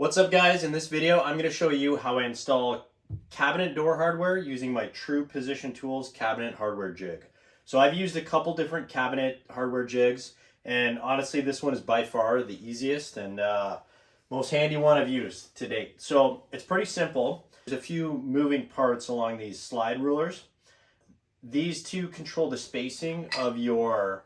What's up guys, in this video I'm going to show you how I install cabinet door hardware using my True Position Tools cabinet hardware jig. So I've used a couple different cabinet hardware jigs, and honestly this one is by far the easiest and most handy one I've used to date. So it's pretty simple. There's a few moving parts along these slide rulers. These two control the spacing of your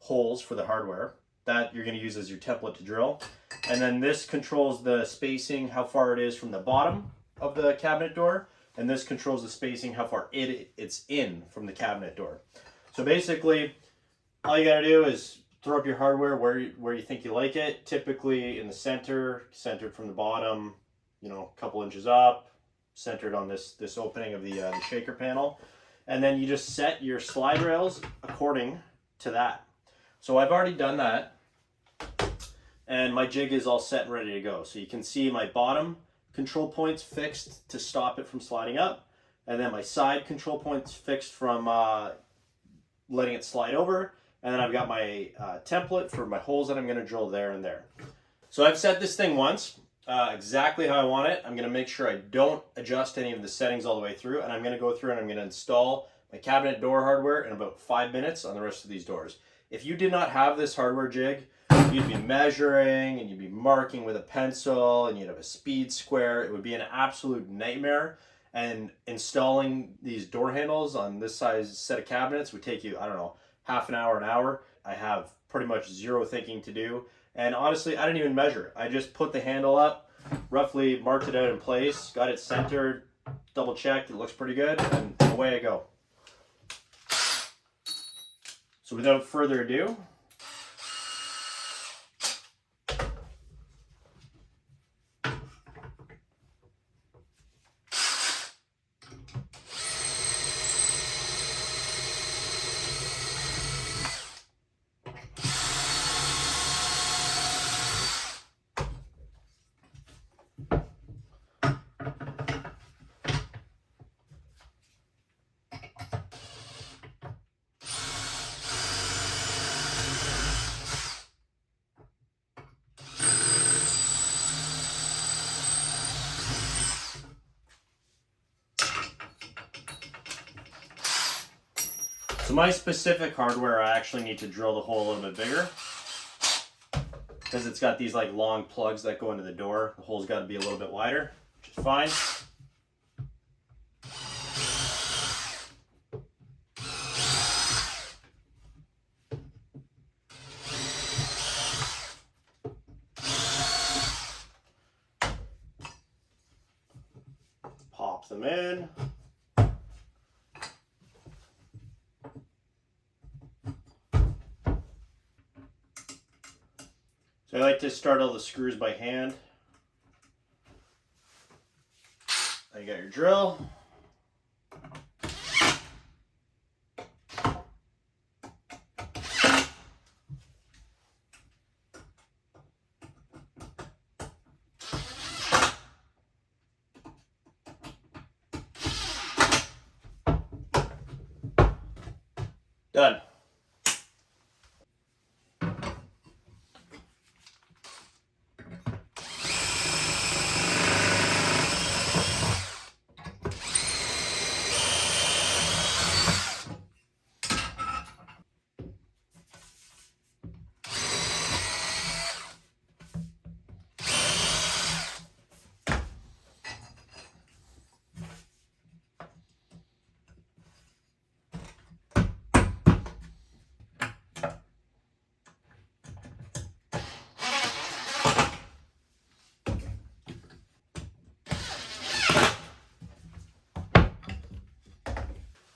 holes for the hardware that you're going to use as your template to drill. And then this controls the spacing, how far it is from the bottom of the cabinet door. And this controls the spacing, how far it's in from the cabinet door. So basically, all you got to do is throw up your hardware where you think you like it. Typically in the center, centered from the bottom, a couple inches up, centered on this opening of the shaker panel. And then you just set your slide rails according to that. So I've already done that, and my jig is all set and ready to go. So you can see my bottom control points fixed to stop it from sliding up, and then my side control points fixed from letting it slide over, and then I've got my template for my holes that I'm going to drill there and there. So I've set this thing once exactly how I want it. I'm going to make sure I don't adjust any of the settings all the way through, and I'm going to go through and I'm going to install my cabinet door hardware in about 5 minutes on the rest of these doors. If you did not have this hardware jig, you'd be measuring and you'd be marking with a pencil and you'd have a speed square. It would be an absolute nightmare. And installing these door handles on this size set of cabinets would take you, I don't know, half an hour. I have pretty much zero thinking to do. And honestly, I didn't even measure. I just put the handle up, roughly marked it out in place, got it centered, double checked, it looks pretty good, and away I go. So without further ado, so my specific hardware, I actually need to drill the hole a little bit bigger because it's got these like long plugs that go into the door. The hole's got to be a little bit wider, which is fine. Pop them in. So I like to start all the screws by hand. Now you got your drill. Done.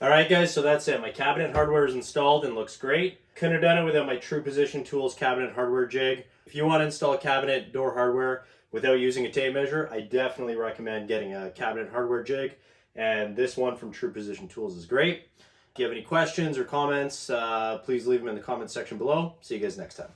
Alright guys, so that's it. My cabinet hardware is installed and looks great. Couldn't have done it without my True Position Tools cabinet hardware jig. If you want to install cabinet door hardware without using a tape measure, I definitely recommend getting a cabinet hardware jig. And this one from True Position Tools is great. If you have any questions or comments, please leave them in the comments section below. See you guys next time.